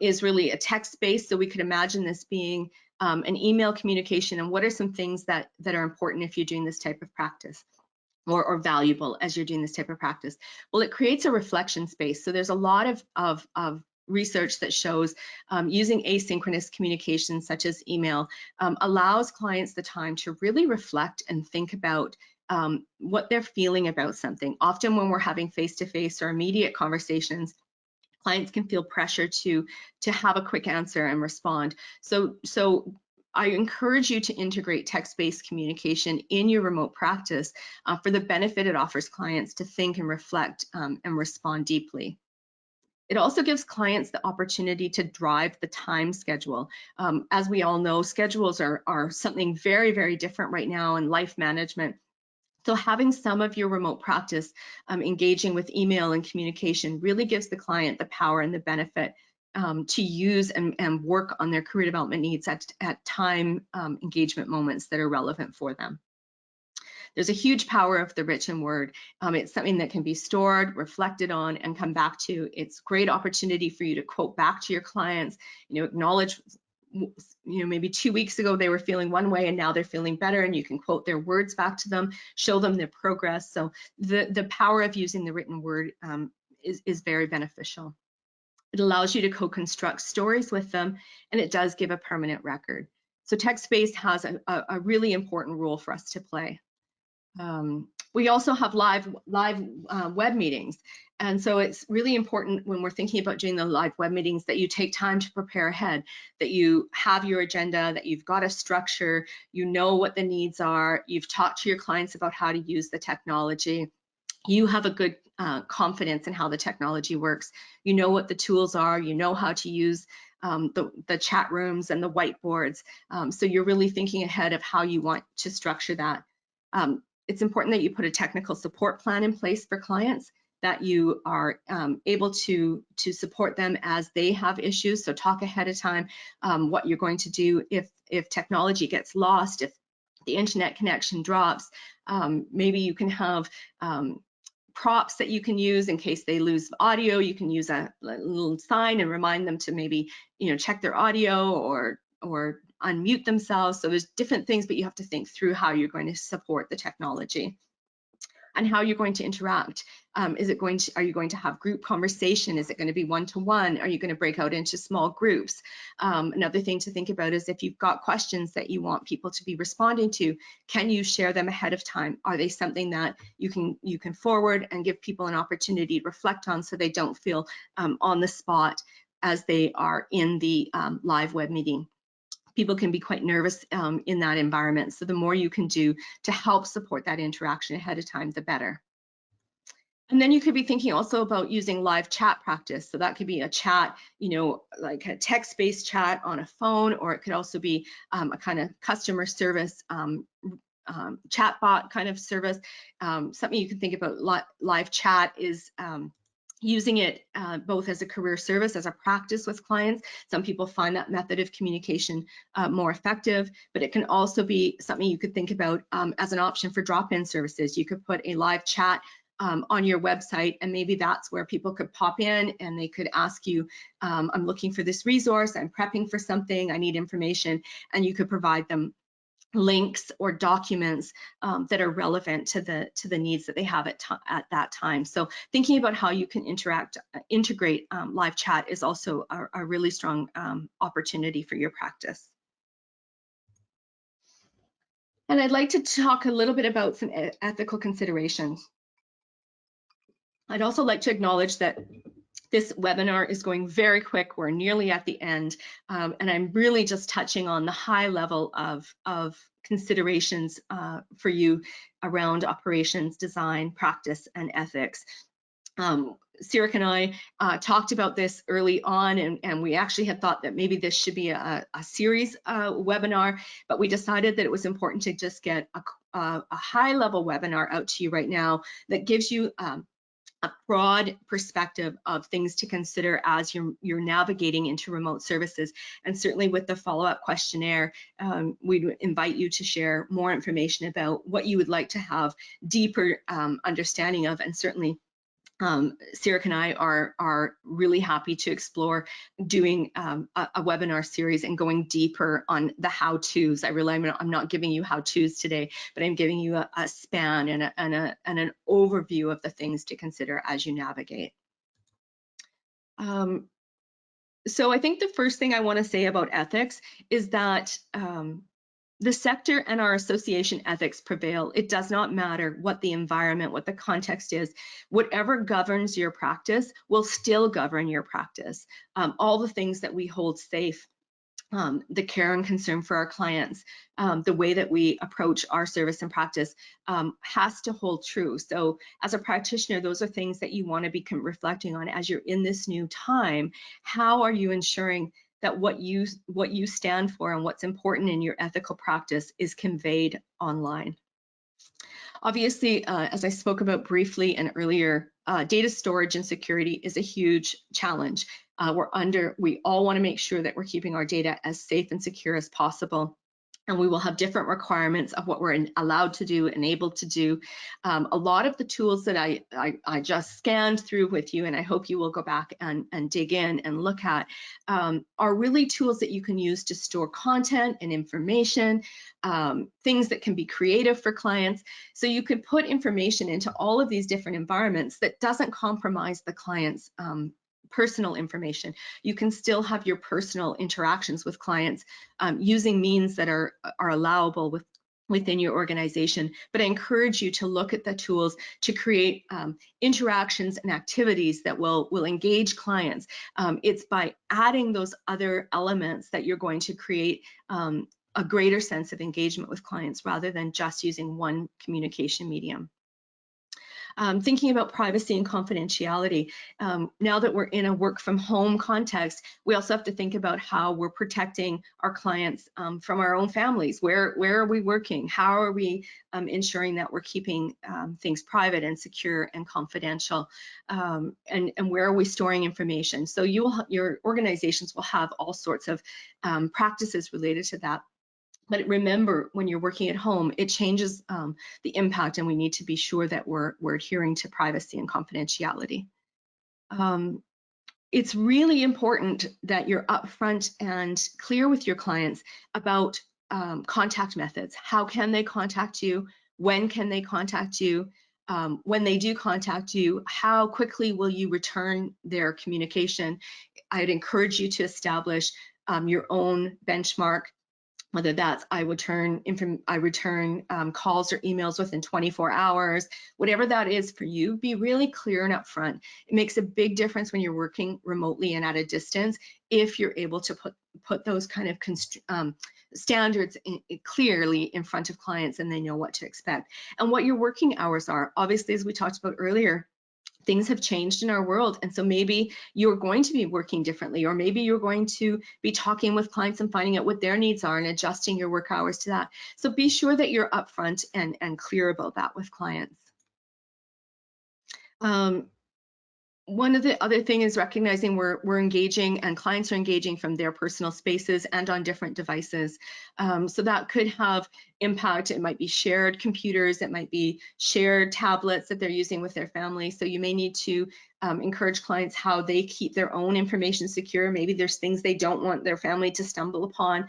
Speaker 2: is really a text-based, so we could imagine this being an email communication. And what are some things that are important if you're doing this type of practice, or valuable as you're doing this type of practice? Well, it creates a reflection space. So there's a lot of research that shows using asynchronous communication, such as email, allows clients the time to really reflect and think about what they're feeling about something. Often when we're having face-to-face or immediate conversations, clients can feel pressure to have a quick answer and respond. So I encourage you to integrate text-based communication in your remote practice for the benefit it offers clients to think and reflect and respond deeply. It also gives clients the opportunity to drive the time schedule. As we all know, schedules are something very, very different right now in life management. So having some of your remote practice engaging with email and communication really gives the client the power and the benefit to use and work on their career development needs at time engagement moments that are relevant for them. There's a huge power of the written word. It's something that can be stored, reflected on, and come back to. It's a great opportunity for you to quote back to your clients, you know, acknowledge, you know, maybe 2 weeks ago they were feeling one way and now they're feeling better, and you can quote their words back to them, show them their progress. So the power of using the written word is very beneficial. It allows you to co-construct stories with them, and it does give a permanent record. So text-based has a really important role for us to play. We also have live web meetings, and so it's really important when we're thinking about doing the live web meetings that you take time to prepare ahead, that you have your agenda, that you've got a structure, you know what the needs are, you've talked to your clients about how to use the technology, you have a good confidence in how the technology works, you know what the tools are, you know how to use the chat rooms and the whiteboards, so you're really thinking ahead of how you want to structure that. It's important that you put a technical support plan in place for clients, that you are able to support them as they have issues. So talk ahead of time what you're going to do if technology gets lost, if the internet connection drops. Maybe you can have props that you can use in case they lose audio. You can use a little sign and remind them to maybe, you know, check their audio or unmute themselves. So there's different things, but you have to think through how you're going to support the technology. and how you're going to interact. Are you going to have group conversation? Is it going to be one-to-one? Are you going to break out into small groups? Another thing to think about is if you've got questions that you want people to be responding to, can you share them ahead of time? Are they something that you can forward and give people an opportunity to reflect on, so they don't feel on the spot as they are in the live web meeting? People can be quite nervous in that environment. So the more you can do to help support that interaction ahead of time, the better. And then you could be thinking also about using live chat practice. So that could be a chat, like a text-based chat on a phone, or it could also be a kind of customer service chatbot kind of service. Something you can think about live chat is using it both as a career service, as a practice with clients. Some people find that method of communication more effective, but it can also be something you could think about as an option for drop-in services. You could put a live chat on your website, and maybe that's where people could pop in and they could ask you, I'm looking for this resource, I'm prepping for something, I need information, and you could provide them links or documents that are relevant to the needs that they have at that time. So thinking about how you can integrate live chat is also a really strong opportunity for your practice. And I'd like to talk a little bit about some ethical considerations. I'd also like to acknowledge that this webinar is going very quick. We're nearly at the end, and I'm really just touching on the high level of considerations for you around operations, design, practice, and ethics. Sirik and I talked about this early on, and we actually had thought that maybe this should be a series webinar, but we decided that it was important to just get a high-level webinar out to you right now that gives you a broad perspective of things to consider as you're navigating into remote services. And certainly with the follow-up questionnaire, we'd invite you to share more information about what you would like to have deeper understanding of. And certainly Sirik and I are really happy to explore doing a webinar series and going deeper on the how-tos. I realize I'm not giving you how-tos today, but I'm giving you a span and an overview of the things to consider as you navigate. So I think the first thing I want to say about ethics is that the sector and our association ethics prevail. It does not matter what the environment, what the context is. Whatever governs your practice will still govern your practice. All the things that we hold safe, the care and concern for our clients, the way that we approach our service and practice has to hold true. So as a practitioner, those are things that you want to be reflecting on as you're in this new time. How are you ensuring that what you stand for and what's important in your ethical practice is conveyed online? Obviously, as I spoke about briefly and earlier, data storage and security is a huge challenge. We all want to make sure that we're keeping our data as safe and secure as possible. And we will have different requirements of what we're allowed to do and able to do. A lot of the tools that I just scanned through with you, and I hope you will go back and dig in and look at, are really tools that you can use to store content and information, things that can be creative for clients. So you could put information into all of these different environments that doesn't compromise the client's personal information. You can still have your personal interactions with clients using means that are allowable within your organization. But I encourage you to look at the tools to create interactions and activities that will engage clients. It's by adding those other elements that you're going to create a greater sense of engagement with clients rather than just using one communication medium. Thinking about privacy and confidentiality. Now that we're in a work from home context, we also have to think about how we're protecting our clients from our own families. Where are we working? How are we ensuring that we're keeping things private and secure and confidential? And where are we storing information? So your organizations will have all sorts of practices related to that. But remember, when you're working at home, it changes the impact, and we need to be sure that we're adhering to privacy and confidentiality. It's really important that you're upfront and clear with your clients about contact methods. How can they contact you? When can they contact you? when they do contact you, how quickly will you return their communication? I'd encourage you to establish your own benchmark, whether that's I return calls or emails within 24 hours, whatever that is for you. Be really clear and upfront. It makes a big difference when you're working remotely and at a distance if you're able to put those kind of standards clearly in front of clients, and they know what to expect and what your working hours are. Obviously, as we talked about earlier, things have changed in our world, and so maybe you're going to be working differently, or maybe you're going to be talking with clients and finding out what their needs are and adjusting your work hours to that. So be sure that you're upfront and clear about that with clients. One of the other thing is recognizing we're engaging and clients are engaging from their personal spaces and on different devices. So that could have impact. It might be shared computers, it might be shared tablets that they're using with their family. So you may need to encourage clients how they keep their own information secure. Maybe there's things they don't want their family to stumble upon.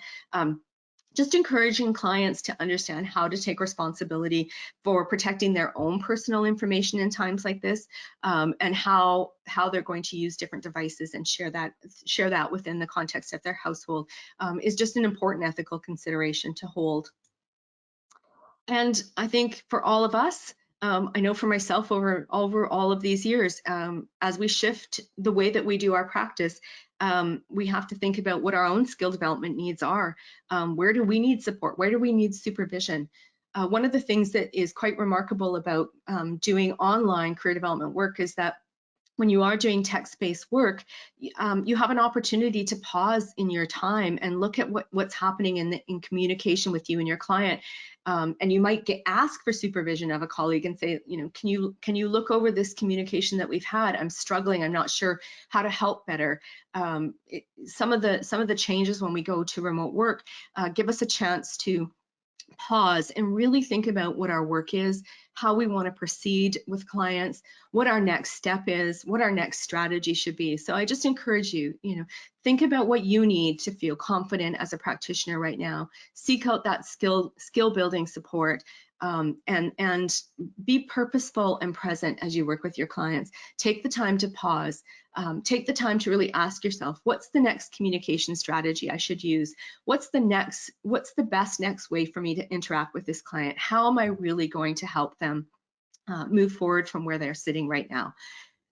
Speaker 2: Just encouraging clients to understand how to take responsibility for protecting their own personal information in times like this, and how they're going to use different devices and share that within the context of their household is just an important ethical consideration to hold. And I think for all of us, I know for myself over all of these years, as we shift the way that we do our practice, we have to think about what our own skill development needs are. Where do we need support? Where do we need supervision? One of the things that is quite remarkable about doing online career development work is that when you are doing text-based work, you have an opportunity to pause in your time and look at what's happening in communication with you and your client. And you might ask for supervision of a colleague and say, you know, can you look over this communication that we've had? I'm struggling. I'm not sure how to help better. Some of the changes when we go to remote work give us a chance to pause and really think about what our work is, how we want to proceed with clients, what our next step is, what our next strategy should be. So I just encourage you, think about what you need to feel confident as a practitioner right now. Seek out that skill building support, and be purposeful and present as you work with your clients. Take the time to pause. Take the time to really ask yourself, what's the next communication strategy I should use? What's the best next way for me to interact with this client? How am I really going to help them move forward from where they're sitting right now?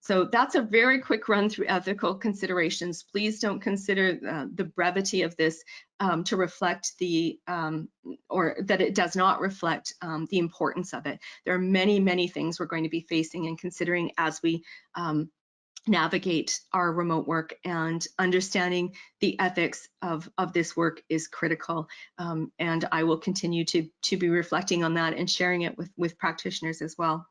Speaker 2: So that's a very quick run through ethical considerations. Please don't consider the brevity of this to reflect or that it does not reflect the importance of it. There are many, many things we're going to be facing and considering as we navigate our remote work, and understanding the ethics of this work is critical. And I will continue to be reflecting on that and sharing it with practitioners as well.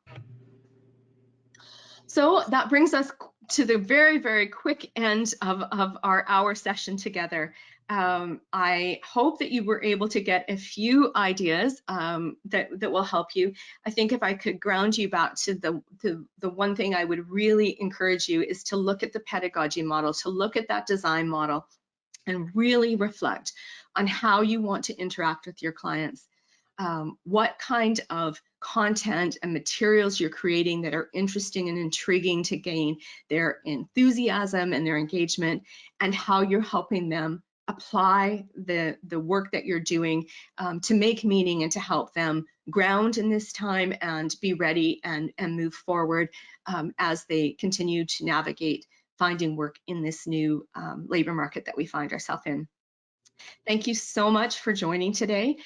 Speaker 2: So that brings us to the very, very quick end of our hour session together. I hope that you were able to get a few ideas that will help you. I think if I could ground you back to the one thing I would really encourage you is to look at the pedagogy model, to look at that design model, and really reflect on how you want to interact with your clients. What kind of content and materials you're creating that are interesting and intriguing to gain their enthusiasm and their engagement, and how you're helping them apply the work that you're doing to make meaning and to help them ground in this time and be ready and move forward as they continue to navigate finding work in this new labor market that we find ourselves in. Thank you so much for joining today.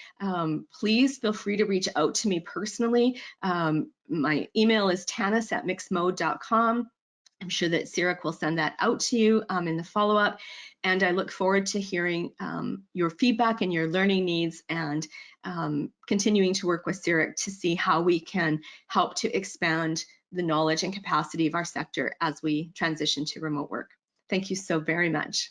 Speaker 2: Please feel free to reach out to me personally. My email is tannis@mixtmode.com. I'm sure that Sarah will send that out to you in the follow-up, and I look forward to hearing your feedback and your learning needs, and continuing to work with Sarah to see how we can help to expand the knowledge and capacity of our sector as we transition to remote work. Thank you so very much.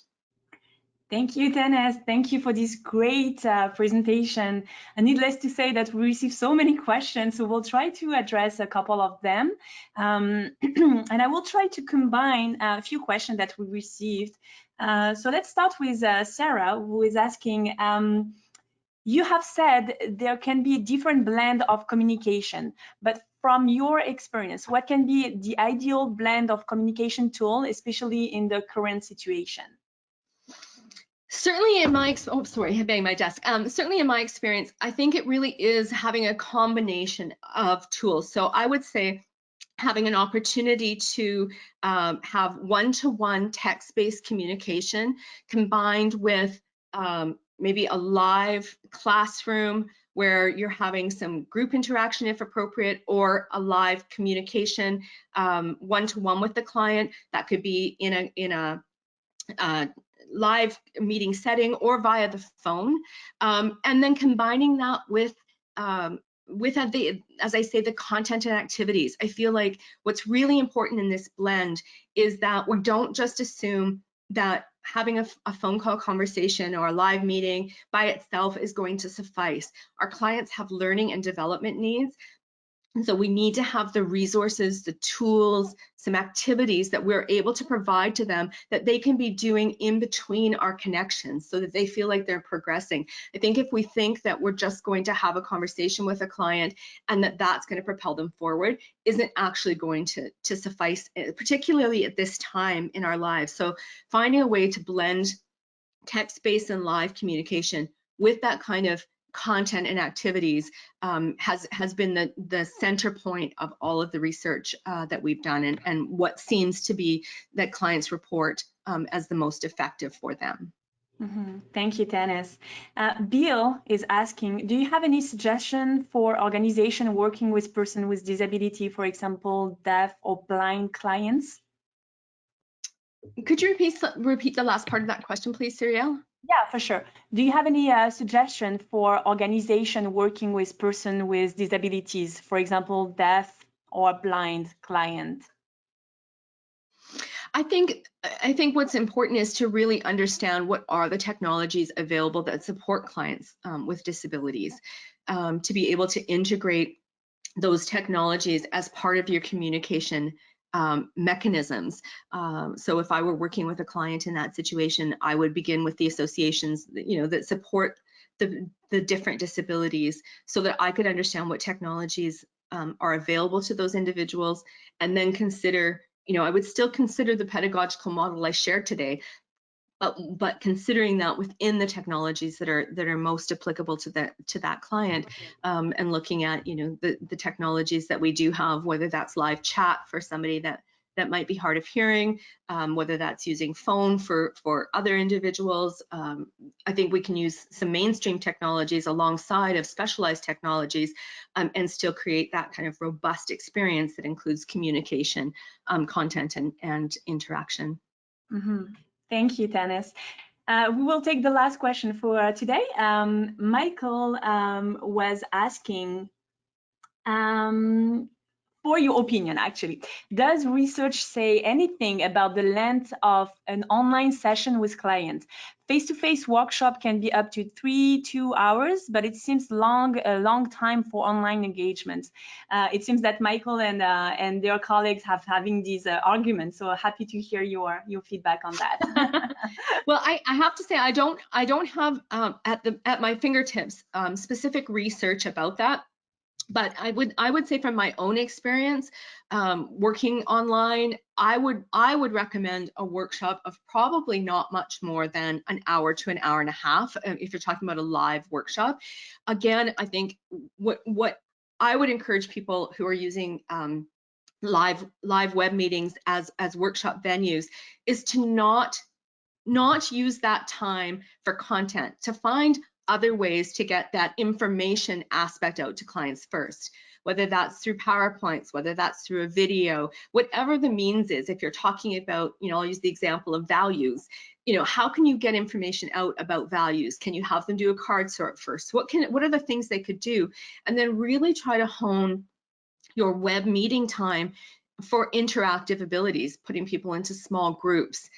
Speaker 1: Thank you, Tannis. Thank you for this great presentation. And needless to say that we received so many questions, so we'll try to address a couple of them. And I will try to combine a few questions that we received. So let's start with Sarah, who is asking, you have said there can be a different blend of communication, but from your experience, what can be the ideal blend of communication tool, especially in the current situation?
Speaker 2: Certainly in my I'm banging my desk. Certainly in my experience, I think it really is having a combination of tools. So I would say having an opportunity to have one-to-one text-based communication combined with maybe a live classroom where you're having some group interaction if appropriate, or a live communication one-to-one with the client. That could be in a live meeting setting or via the phone, and then combining that with as I say, the content and activities. I feel like what's really important in this blend is that we don't just assume that having a phone call conversation or a live meeting by itself is going to suffice. Our clients have learning and development needs. And so we need to have the resources, the tools, some activities that we're able to provide to them that they can be doing in between our connections so that they feel like they're progressing. I think if we think that we're just going to have a conversation with a client and that that's going to propel them forward, isn't actually going to suffice, particularly at this time in our lives. So finding a way to blend text-based and live communication with that kind of content and activities has been the center point of all of the research that we've done, and what seems to be that clients report as the most effective for them.
Speaker 1: Mm-hmm. Thank you, Tannis. Bill is asking, do you have any suggestion for organization working with person with disability, for example, deaf or blind clients?
Speaker 2: Could you repeat the last part of that question, please, Cyrielle?
Speaker 1: Yeah, for sure. Do you have any suggestion for organization working with person with disabilities, for example, deaf or blind client?
Speaker 2: I think what's important is to really understand what are the technologies available that support clients with disabilities, to be able to integrate those technologies as part of your communication mechanisms. So if I were working with a client in that situation, I would begin with the associations that support the different disabilities, so that I could understand what technologies are available to those individuals, and then consider, I would still consider the pedagogical model I shared today, but considering that within the technologies that are most applicable to that client, and looking at the technologies that we do have, whether that's live chat for somebody that might be hard of hearing, whether that's using phone for other individuals. I think we can use some mainstream technologies alongside of specialized technologies, and still create that kind of robust experience that includes communication, content, and interaction.
Speaker 1: Mm-hmm. Thank you, Tannis. We will take the last question for today. Michael was asking, for your opinion, actually, does research say anything about the length of an online session with clients? Face-to-face workshop can be up to 2 hours, but it seems a long time for online engagements. It seems that Michael and their colleagues have having these arguments. So happy to hear your feedback on that.
Speaker 2: Well, I have to say I don't have at my fingertips specific research about that. But I would say from my own experience working online, I would recommend a workshop of probably not much more than an hour to an hour and a half if you're talking about a live workshop. Again, I think what I would encourage people who are using live web meetings as workshop venues is to not use that time for content, to find other ways to get that information aspect out to clients first, whether that's through PowerPoints, whether that's through a video, whatever the means is. If you're talking about, I'll use the example of values, how can you get information out about values? Can you have them do a card sort first? What are the things they could do? And then really try to hone your web meeting time for interactive abilities, putting people into small groups,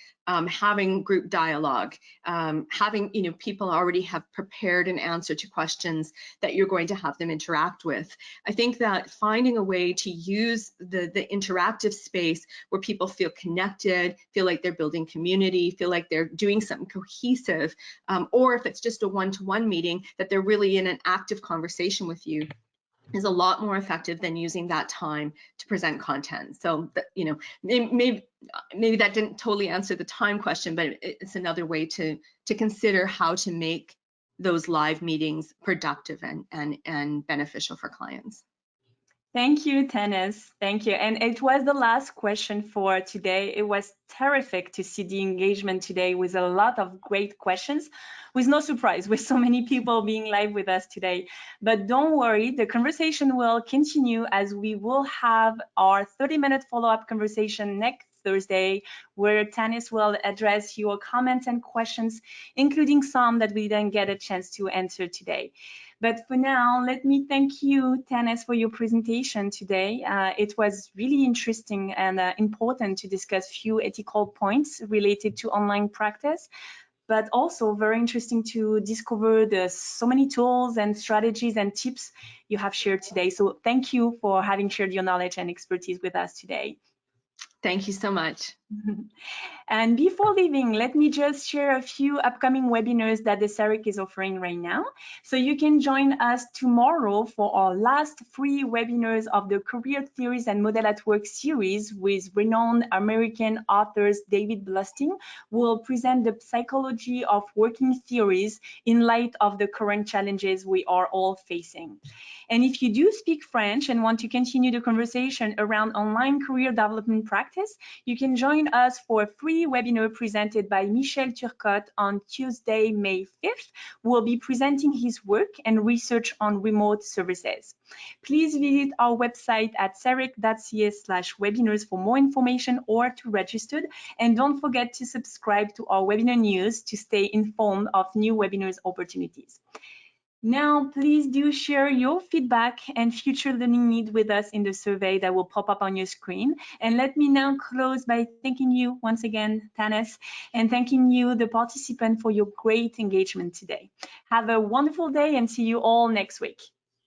Speaker 2: having group dialogue, having people already have prepared an answer to questions that you're going to have them interact with. I think that finding a way to use the interactive space where people feel connected, feel like they're building community, feel like they're doing something cohesive, or if it's just a one-to-one meeting, that they're really in an active conversation with you. is a lot more effective than using that time to present content. So, you know, maybe that didn't totally answer the time question, but it's another way to consider how to make those live meetings productive and beneficial for clients.
Speaker 1: Thank you, Tannis. Thank you. And it was the last question for today. It was terrific to see the engagement today with a lot of great questions, with no surprise, with so many people being live with us today. But don't worry, the conversation will continue as we will have our 30-minute follow-up conversation next Thursday, where Tannis will address your comments and questions, including some that we didn't get a chance to answer today. But for now, let me thank you, Tannis, for your presentation today. It was really interesting and important to discuss few ethical points related to online practice, but also very interesting to discover the so many tools and strategies and tips you have shared today. So thank you for having shared your knowledge and expertise with us today.
Speaker 2: Thank you so much.
Speaker 1: And before leaving, let me just share a few upcoming webinars that the CEREC is offering right now. So you can join us tomorrow for our last free webinars of the Career Theories and Model at Work series with renowned American authors David Blusting, who will present the psychology of working theories in light of the current challenges we are all facing. And if you do speak French and want to continue the conversation around online career development practice, you can join us for a free webinar presented by Michel Turcotte on Tuesday, May 5th, who will be presenting his work and research on remote services. Please visit our website at cerec.ca/webinars for more information or to register. And don't forget to subscribe to our webinar news to stay informed of new webinars opportunities. Now, please do share your feedback and future learning need with us in the survey that will pop up on your screen. And let me now close by thanking you once again, Tannis, and thanking you, the participant, for your great engagement today. Have a wonderful day and see you all next week.